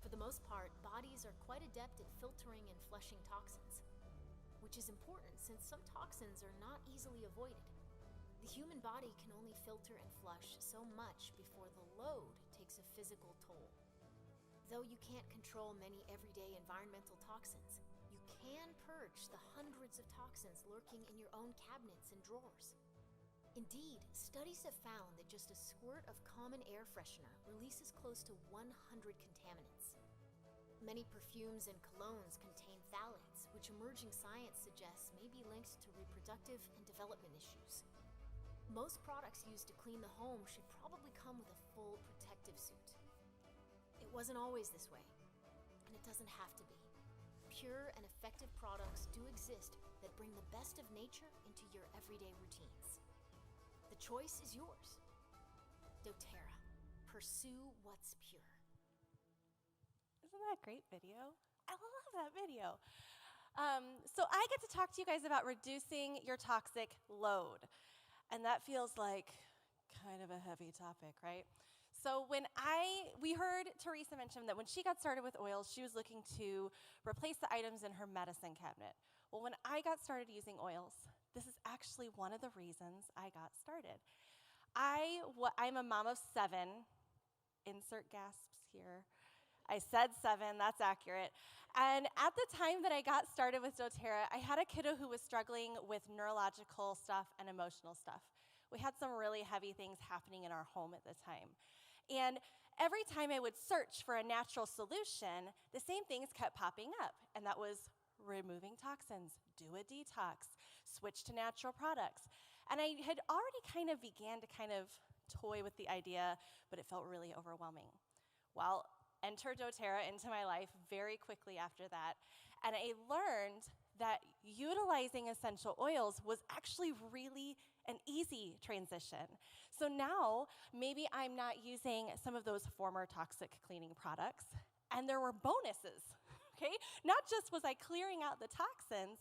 For the most part, bodies are quite adept at filtering and flushing toxins, which is important since some toxins are not easily avoided. The human body can only filter and flush so much before the load takes a physical toll. Though you can't control many everyday environmental toxins, you can purge the hundreds of toxins lurking in your own cabinets and drawers. Indeed, studies have found that just a squirt of common air freshener releases close to 100 contaminants. Many perfumes and colognes contain phthalates, which emerging science suggests may be linked to reproductive and development issues. Most products used to clean the home should probably come with a full protective suit. It wasn't always this way, and it doesn't have to be. Pure and effective products do exist that bring the best of nature into your everyday routines. The choice is yours. Doterra. Pursue what's pure. Isn't that a great video? I love that video. So I get to talk to you guys about reducing your toxic load. And that feels like kind of a heavy topic, right? So we heard Teresa mention that when she got started with oils, she was looking to replace the items in her medicine cabinet. Well, when I got started using oils, this is actually one of the reasons I got started. I'm a mom of 7. Insert gasps here. I said 7, that's accurate. And at the time that I got started with Doterra, I had a kiddo who was struggling with neurological stuff and emotional stuff. We had some really heavy things happening in our home at the time. And every time I would search for a natural solution, the same things kept popping up. And that was removing toxins, do a detox, switch to natural products. And I had already began to toy with the idea, but it felt really overwhelming. Well, enter Doterra into my life very quickly after that. And I learned that utilizing essential oils was actually really an easy transition. So now, maybe I'm not using some of those former toxic cleaning products, and there were bonuses, okay? Not just was I clearing out the toxins,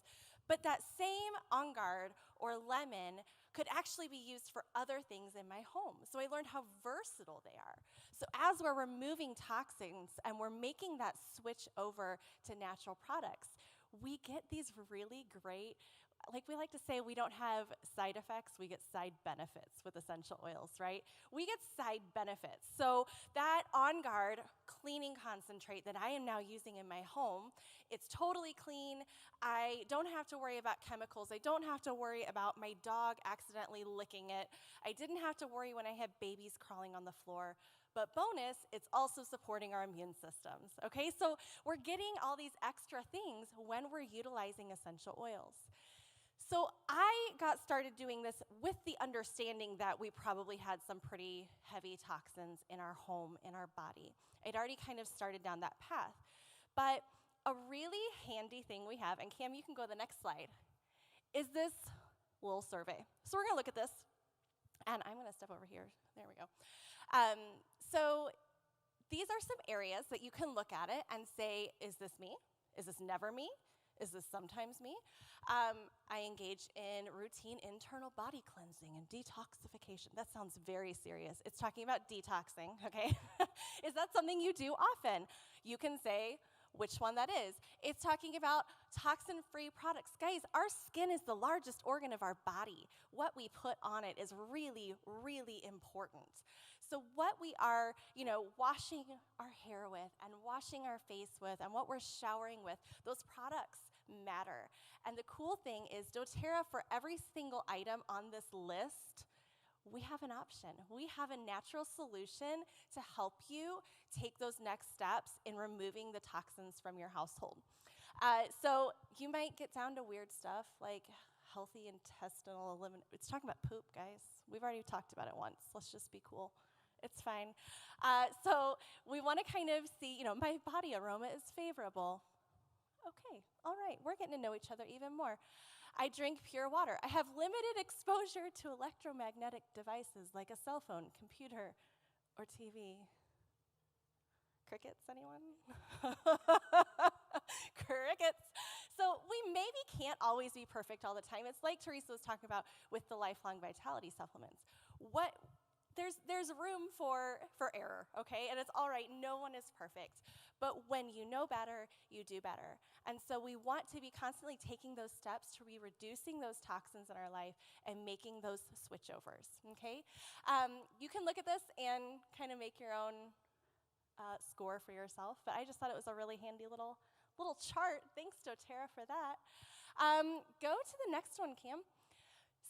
but that same On Guard or lemon could actually be used for other things in my home. So I learned how versatile they are. So as we're removing toxins and we're making that switch over to natural products, we get these really great, like we like to say, we don't have side effects, we get side benefits with essential oils, right? We get side benefits. So that On Guard cleaning concentrate that I am now using in my home, it's totally clean. I don't have to worry about chemicals. I don't have to worry about my dog accidentally licking it. I didn't have to worry when I had babies crawling on the floor. But bonus, it's also supporting our immune systems, okay? So we're getting all these extra things when we're utilizing essential oils. So I got started doing this with the understanding that we probably had some pretty heavy toxins in our home, in our body. I'd already started down that path. But a really handy thing we have, and Cam, you can go to the next slide, is this little survey. So we're gonna look at this, and I'm gonna step over here. There we go. So these are some areas that you can look at it and say, is this me? Is this never me? Is this sometimes me? I engage in routine internal body cleansing and detoxification. That sounds very serious. It's talking about detoxing, okay? Is that something you do often? You can say which one that is. It's talking about toxin-free products. Guys, our skin is the largest organ of our body. What we put on it is really, really important. So what we are, washing our hair with and washing our face with and what we're showering with, those products matter. And the cool thing is Doterra, for every single item on this list, we have an option. We have a natural solution to help you take those next steps in removing the toxins from your household. So you might get down to weird stuff like healthy intestinal elimination. It's talking about poop, guys. We've already talked about it once. Let's just be cool. It's fine. So we want to see, my body aroma is favorable. Okay, all right, we're getting to know each other even more. I drink pure water. I have limited exposure to electromagnetic devices like a cell phone, computer, or TV. Crickets, anyone? crickets. So we maybe can't always be perfect all the time. It's like Teresa was talking about with the lifelong vitality supplements. There's room for error, okay? And it's all right, no one is perfect. But when you know better, you do better. And so we want to be constantly taking those steps to be reducing those toxins in our life and making those switchovers, okay? You can look at this and kind of make your own score for yourself, but I just thought it was a really handy little chart. Thanks, Doterra, for that. Go to the next one, Cam.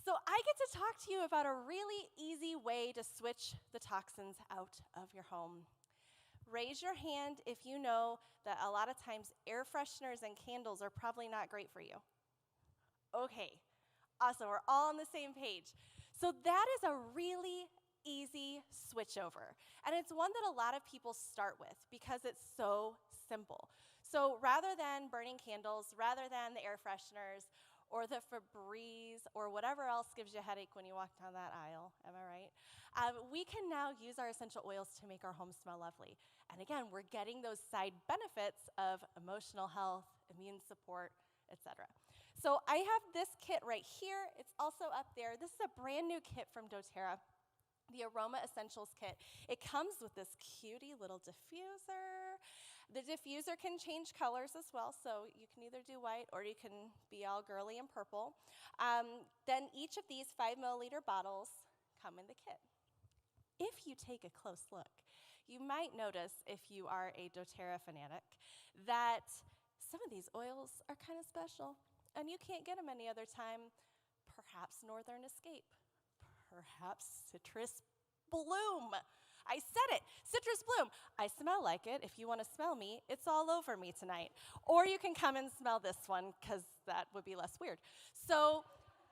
So I get to talk to you about a really easy way to switch the toxins out of your home. Raise your hand if you know that a lot of times air fresheners and candles are probably not great for you. Okay, awesome, we're all on the same page. So that is a really easy switchover, and it's one that a lot of people start with because it's so simple. So rather than burning candles, rather than the air fresheners, or the Febreze, or whatever else gives you a headache when you walk down that aisle, am I right? We can now use our essential oils to make our home smell lovely. And again, we're getting those side benefits of emotional health, immune support, etc. So I have this kit right here. It's also up there. This is a brand new kit from Doterra, the Aroma Essentials kit. It comes with this cutie little diffuser. The diffuser can change colors as well, so you can either do white or you can be all girly and purple. Then each of these 5 milliliter bottles come in the kit. If you take a close look, you might notice, if you are a doTERRA fanatic, that some of these oils are kind of special, and you can't get them any other time. Perhaps Northern Escape, perhaps Citrus Bloom. I said it, Citrus Bloom. I smell like it. If you want to smell me, it's all over me tonight. Or you can come and smell this one, because that would be less weird. So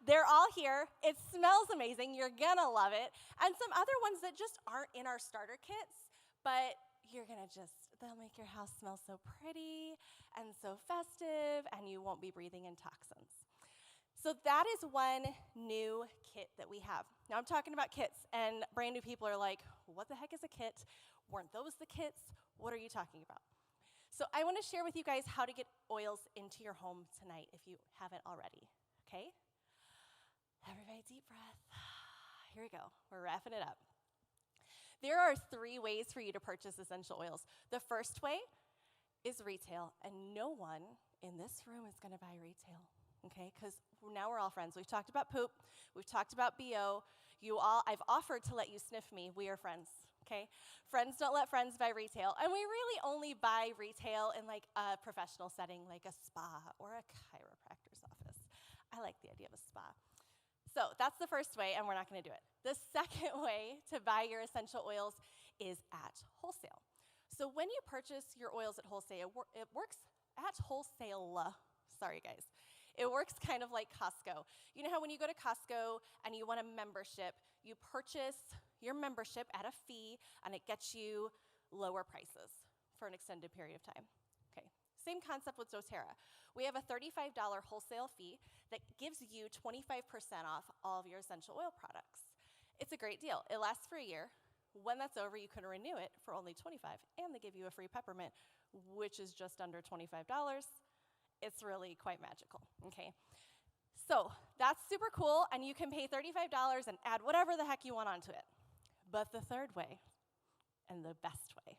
they're all here. It smells amazing. You're gonna love it. And some other ones that just aren't in our starter kits, but they'll make your house smell so pretty and so festive, and you won't be breathing in toxins. So that is one new kit that we have. Now I'm talking about kits, and brand new people are like, what the heck is a kit? Weren't those the kits? What are you talking about? So I want to share with you guys how to get oils into your home tonight if you haven't already, okay? Everybody deep breath. Here we go. We're wrapping it up. There are 3 ways for you to purchase essential oils. The first way is retail, and no one in this room is going to buy retail. Okay, because now we're all friends. We've talked about poop. We've talked about BO. I've offered to let you sniff me. We are friends, okay? Friends don't let friends buy retail. And we really only buy retail in like a professional setting, like a spa or a chiropractor's office. I like the idea of a spa. So that's the first way, and we're not going to do it. The second way to buy your essential oils is at wholesale. So when you purchase your oils at wholesale, it works at wholesale. Sorry, guys. It works kind of like Costco. You know how when you go to Costco and you want a membership, you purchase your membership at a fee, and it gets you lower prices for an extended period of time. Okay, same concept with doTERRA. We have a $35 wholesale fee that gives you 25% off all of your essential oil products. It's a great deal. It lasts for a year. When that's over, you can renew it for only $25, and they give you a free peppermint, which is just under $25. It's really quite magical, okay? So that's super cool, and you can pay $35 and add whatever the heck you want onto it. But the third way, and the best way,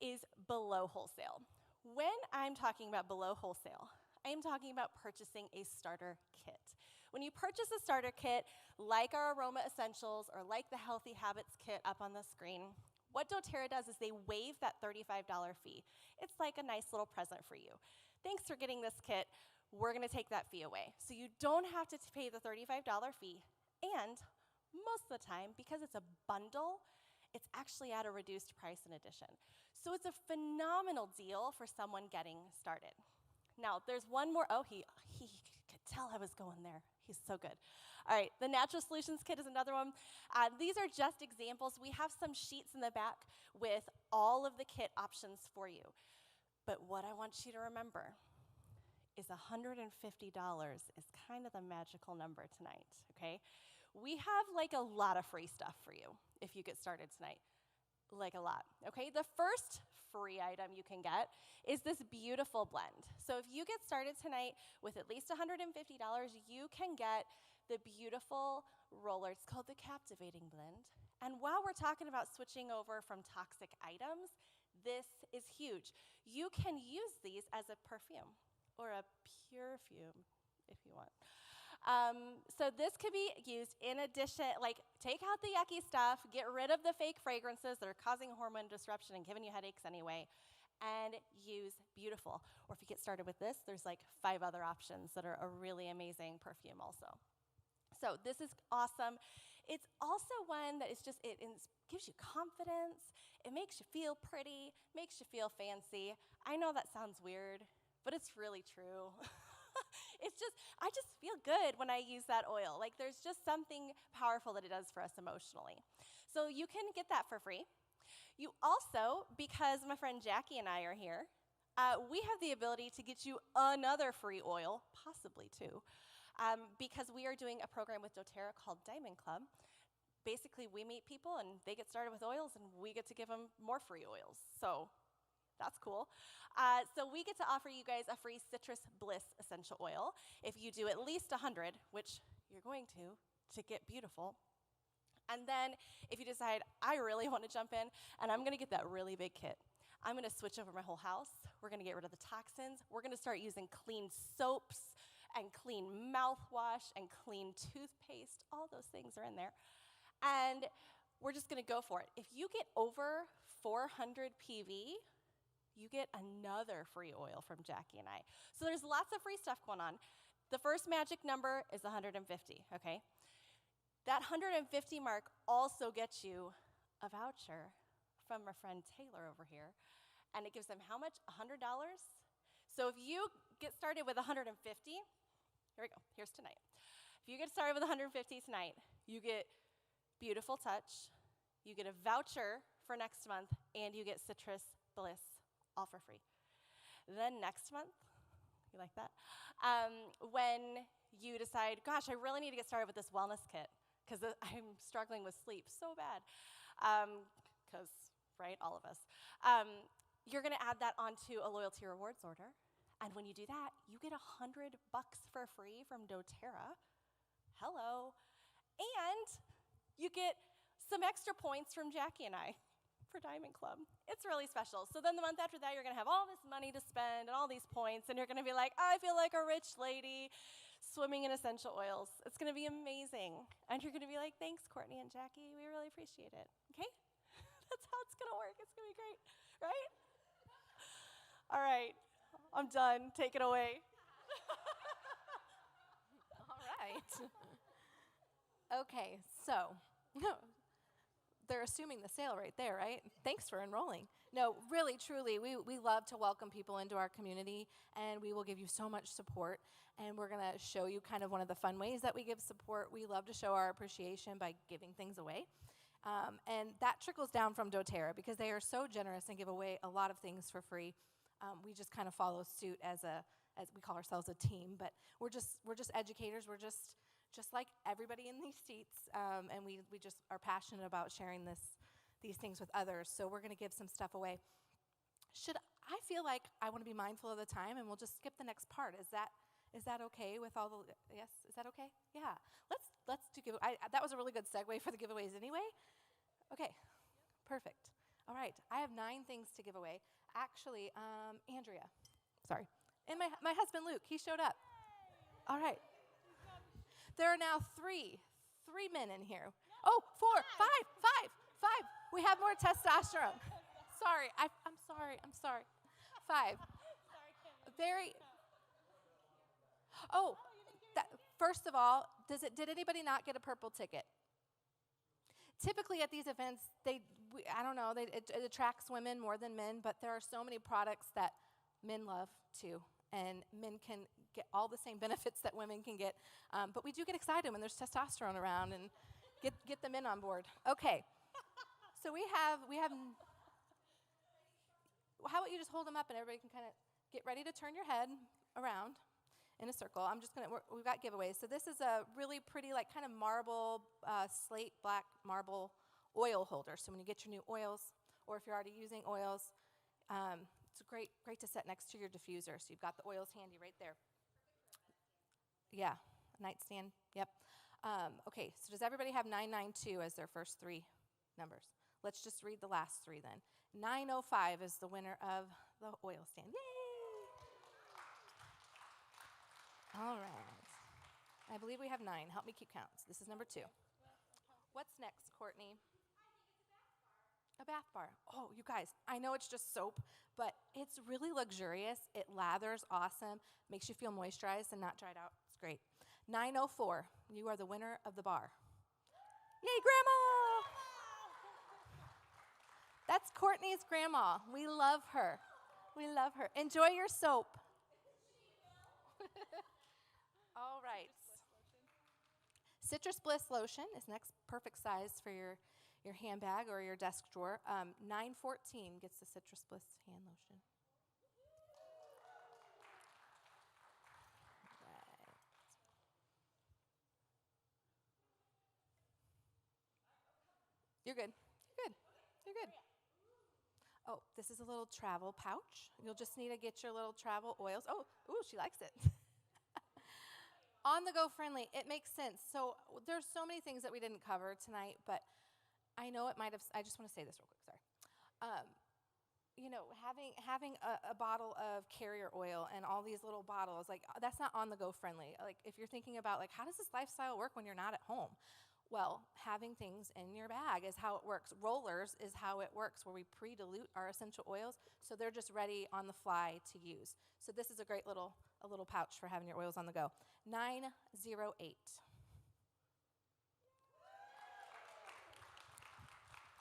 is below wholesale. When I'm talking about below wholesale, I am talking about purchasing a starter kit. When you purchase a starter kit, like our Aroma Essentials or like the Healthy Habits kit up on the screen, what doTERRA does is they waive that $35 fee. It's like a nice little present for you. Thanks for getting this kit. We're going to take that fee away. So you don't have to pay the $35 fee. And most of the time, because it's a bundle, it's actually at a reduced price in addition. So it's a phenomenal deal for someone getting started. Now, there's one more. Oh, he could tell I was going there. He's so good. All right, the Natural Solutions Kit is another one. These are just examples. We have some sheets in the back with all of the kit options for you. But what I want you to remember is $150 is kind of the magical number tonight, okay? We have like a lot of free stuff for you if you get started tonight. like a lot, okay? The first free item you can get is this beautiful blend. So if you get started tonight with at least $150, you can get the beautiful roller. It's called the Captivating Blend. And while we're talking about switching over from toxic items, this is huge. You can use these as a perfume or a perfume if you want. So this could be used in addition, like take out the yucky stuff, get rid of the fake fragrances that are causing hormone disruption and giving you headaches anyway, and use beautiful. Or if you get started with this, there's like 5 other options that are a really amazing perfume also. So this is awesome. It's also one that is just, it gives you confidence, it makes you feel pretty, makes you feel fancy. I know that sounds weird, but it's really true. I just feel good when I use that oil. Like there's just something powerful that it does for us emotionally. So you can get that for free. You also, because my friend Jackie and I are here, we have the ability to get you another free oil, possibly 2, because we are doing a program with Doterra called Diamond Club. Basically, we meet people and they get started with oils and we get to give them more free oils. So that's cool. So we get to offer you guys a free Citrus Bliss essential oil if you do at least 100, which you're going to get beautiful. And then if you decide, I really want to jump in and I'm going to get that really big kit. I'm going to switch over my whole house. We're going to get rid of the toxins. We're going to start using clean soaps and clean mouthwash and clean toothpaste. All those things are in there. And we're just going to go for it. If you get over 400 PV, you get another free oil from Jackie and I. So there's lots of free stuff going on. The first magic number is 150, okay? That 150 mark also gets you a voucher from my friend Taylor over here, and it gives them how much? $100? So if you get started with 150, here we go, here's tonight. If you get started with 150 tonight, you get Beautiful Touch, you get a voucher for next month, and you get Citrus Bliss, all for free. Then next month, you like that? When you decide, gosh, I really need to get started with this wellness kit, because I'm struggling with sleep so bad, because, right, all of us. You're going to add that onto a loyalty rewards order, and when you do that, you get $100 for free from Doterra. Hello. And you get some extra points from Jackie and I for Diamond Club. It's really special. So then the month after that, you're going to have all this money to spend and all these points, and you're going to be like, I feel like a rich lady swimming in essential oils. It's going to be amazing. And you're going to be like, thanks, Courtney and Jackie. We really appreciate it. Okay? That's how it's going to work. It's going to be great, right? All right. I'm done. Take it away. All right. Okay, so they're assuming the sale right there, right? Thanks for enrolling. No, really, truly, we love to welcome people into our community, and we will give you so much support. And we're going to show you kind of one of the fun ways that we give support. We love to show our appreciation by giving things away. And that trickles down from Doterra because they are so generous and give away a lot of things for free. We just kind of follow suit as we call ourselves a team, but we're just educators. We're just like everybody in these seats, and we just are passionate about sharing these things with others. So we're going to give some stuff away. I feel like I want to be mindful of the time, and we'll just skip the next part. Is that okay with all the? Yes, is that okay? Yeah. Let's do giveaway. That was a really good segue for the giveaways anyway. Okay, perfect. All right, I have 9 things to give away. Actually, Andrea, sorry, and my husband Luke, he showed up. All right. There are now three men in here. Oh, 4, 5. We have more testosterone. Sorry, I'm sorry. 5. Very. Oh, first of all, did anybody not get a purple ticket? Typically at these events, I don't know, it attracts women more than men, but there are so many products that men love too, and men can get all the same benefits that women can get, but we do get excited when there's testosterone around and get the men on board. Okay, so we have. How about you just hold them up and everybody can kind of get ready to turn your head around in a circle. We've got giveaways. So this is a really pretty, kind of marble, slate black marble oil holder. So when you get your new oils, or if you're already using oils, it's great to set next to your diffuser. So you've got the oils handy right there. Yeah, nightstand, yep. Okay, so does everybody have 992 as their first three numbers? Let's just read the last three then. 905 is the winner of the oil stand. Yay! All right. I believe we have 9. Help me keep counts. This is number 2. What's next, Courtney? A bath bar. Oh, you guys, I know it's just soap, but it's really luxurious. It lathers awesome, makes you feel moisturized and not dried out. It's great. 904, you are the winner of the bar. Yay, Grandma! That's Courtney's grandma. We love her. We love her. Enjoy your soap. All right. Citrus Bliss lotion is next, perfect size for your handbag or your desk drawer. 914 gets the Citrus Bliss hand lotion. Right. You're good. You're good. You're good. Oh, this is a little travel pouch. You'll just need to get your little travel oils. Oh, ooh, she likes it. On-the-go friendly, it makes sense. So there's so many things that we didn't cover tonight, but I know it might have, I just want to say this real quick, sorry. Having a bottle of carrier oil and all these little bottles, like that's not on-the-go friendly. Like if you're thinking about like, how does this lifestyle work when you're not at home? Well, having things in your bag is how it works. Rollers is how it works, where we pre-dilute our essential oils, so they're just ready on the fly to use. So this is a great little pouch for having your oils on the go. 908.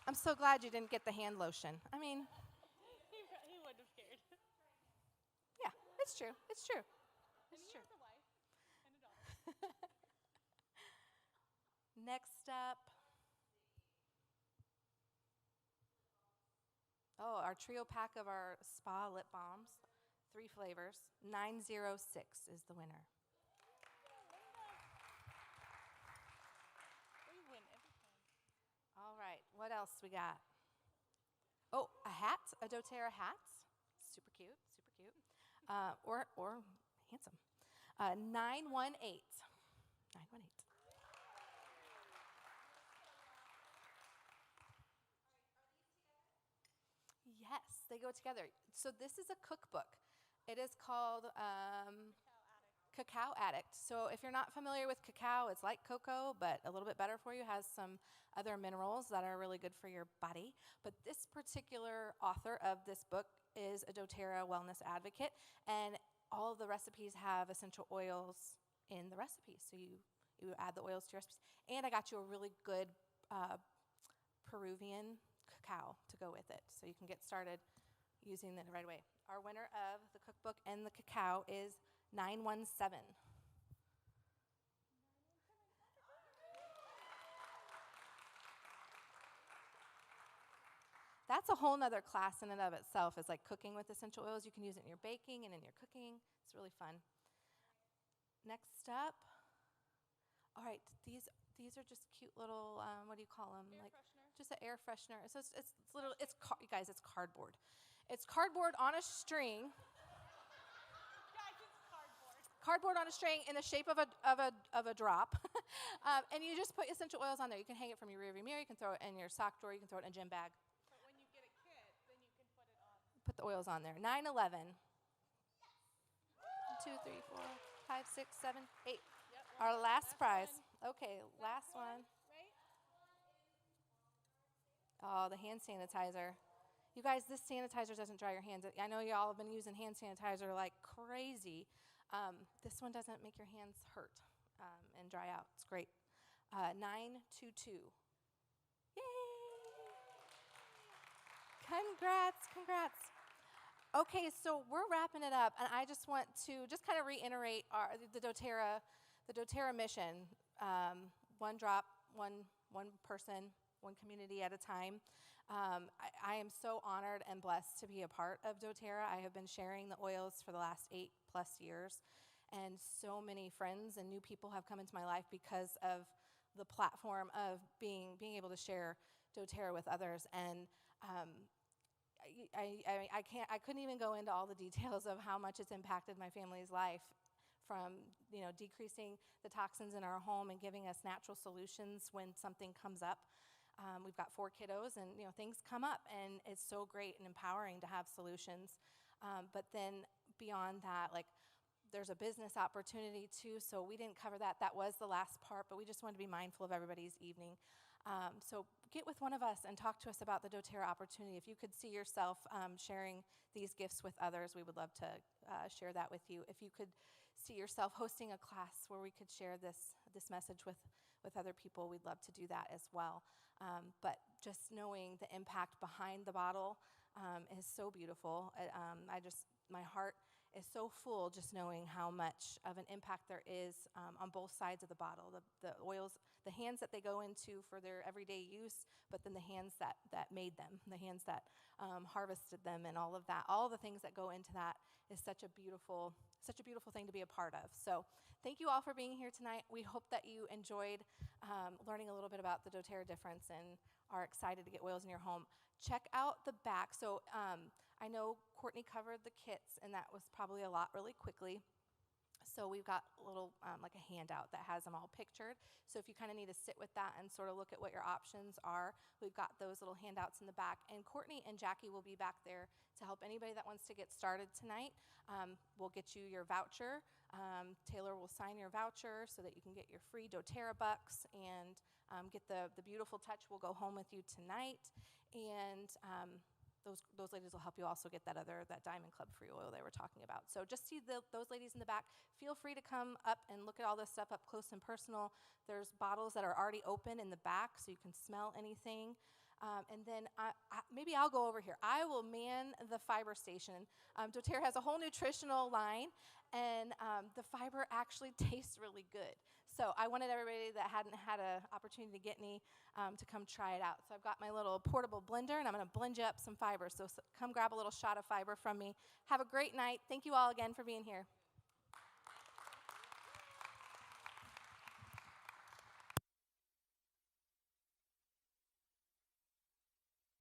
I'm so glad you didn't get the hand lotion. I mean, he wouldn't have cared. Yeah, it's true. It's true. It's true. He has a wife and a daughter. Next up. Oh, our trio pack of our spa lip balms. 3 flavors. 906 is the winner. We win every time. All right, what else we got? Oh, a hat, a Doterra hat. Super cute, super cute. Or handsome. 918. 918. Yes, they go together. So this is a cookbook. It is called Cacao Addict. So if you're not familiar with cacao, it's like cocoa, but a little bit better for you. Has some other minerals that are really good for your body. But this particular author of this book is a doTERRA wellness advocate, and all of the recipes have essential oils in the recipes. So you add the oils to your recipes. And I got you a really good Peruvian cacao to go with it, so you can get started using it right away. Our winner of the cookbook and the cacao is 917. That's a whole nother class in and of itself, is like cooking with essential oils. You can use it in your baking and in your cooking. It's really fun. Next up, all right, these are just cute little, what do you call them? Air freshener. Just an air freshener. So it's little, you guys, it's cardboard. It's cardboard on a string. Guys, it's cardboard. Cardboard on a string in the shape of a drop. And you just put essential oils on there. You can hang it from your rearview mirror. You can throw it in your sock drawer. You can throw it in a gym bag. But when you get a kit, then you can put it on. Put the oils on there. 911. 2, 3, 4, 5, 6, 7, 8. Yep, Our last prize. one. Okay, last one. Right? Oh, the hand sanitizer. You guys, this sanitizer doesn't dry your hands. I know y'all have been using hand sanitizer like crazy. This one doesn't make your hands hurt and dry out. It's great. 922. Yay! Congrats. Okay, so we're wrapping it up, and I just want to just kind of reiterate the doTERRA mission. One drop, one person, one community at a time. I am so honored and blessed to be a part of doTERRA. I have been sharing the oils for the last 8+ years, and so many friends and new people have come into my life because of the platform of being able to share doTERRA with others. And I couldn't even go into all the details of how much it's impacted my family's life, from decreasing the toxins in our home and giving us natural solutions when something comes up. We've got 4 kiddos, and things come up, and it's so great and empowering to have solutions. But then beyond that, like, there's a business opportunity too. So we didn't cover that. That was the last part, but we just wanted to be mindful of everybody's evening. So get with one of us and talk to us about the Doterra opportunity. If you could see yourself sharing these gifts with others, we would love to share that with you. If you could see yourself hosting a class where we could share this message with other people, we'd love to do that as well. But just knowing the impact behind the bottle is so beautiful. My heart is so full just knowing how much of an impact there is on both sides of the bottle. The oils, the hands that they go into for their everyday use, but then the hands that made them, the hands that harvested them, and all of that. All the things that go into that is such a beautiful thing to be a part of. So thank you all for being here tonight. We hope that you enjoyed learning a little bit about the Doterra Difference and are excited to get oils in your home. Check out the back. So I know Courtney covered the kits, and that was probably a lot really quickly. So we've got a little, like a handout that has them all pictured. So if you kind of need to sit with that and sort of look at what your options are, we've got those little handouts in the back. And Courtney and Jackie will be back there to help anybody that wants to get started tonight. We'll get you your voucher. Taylor will sign your voucher so that you can get your free Doterra bucks and get the beautiful touch. We'll go home with you tonight. And those ladies will help you also get that Diamond Club free oil they were talking about. So just see those ladies in the back. Feel free to come up and look at all this stuff up close and personal. There's bottles that are already open in the back so you can smell anything. And then maybe I'll go over here. I will man the fiber station. Doterra has a whole nutritional line, and the fiber actually tastes really good. So I wanted everybody that hadn't had an opportunity to get any to come try it out. So I've got my little portable blender, and I'm going to blend you up some fiber. So come grab a little shot of fiber from me. Have a great night. Thank you all again for being here.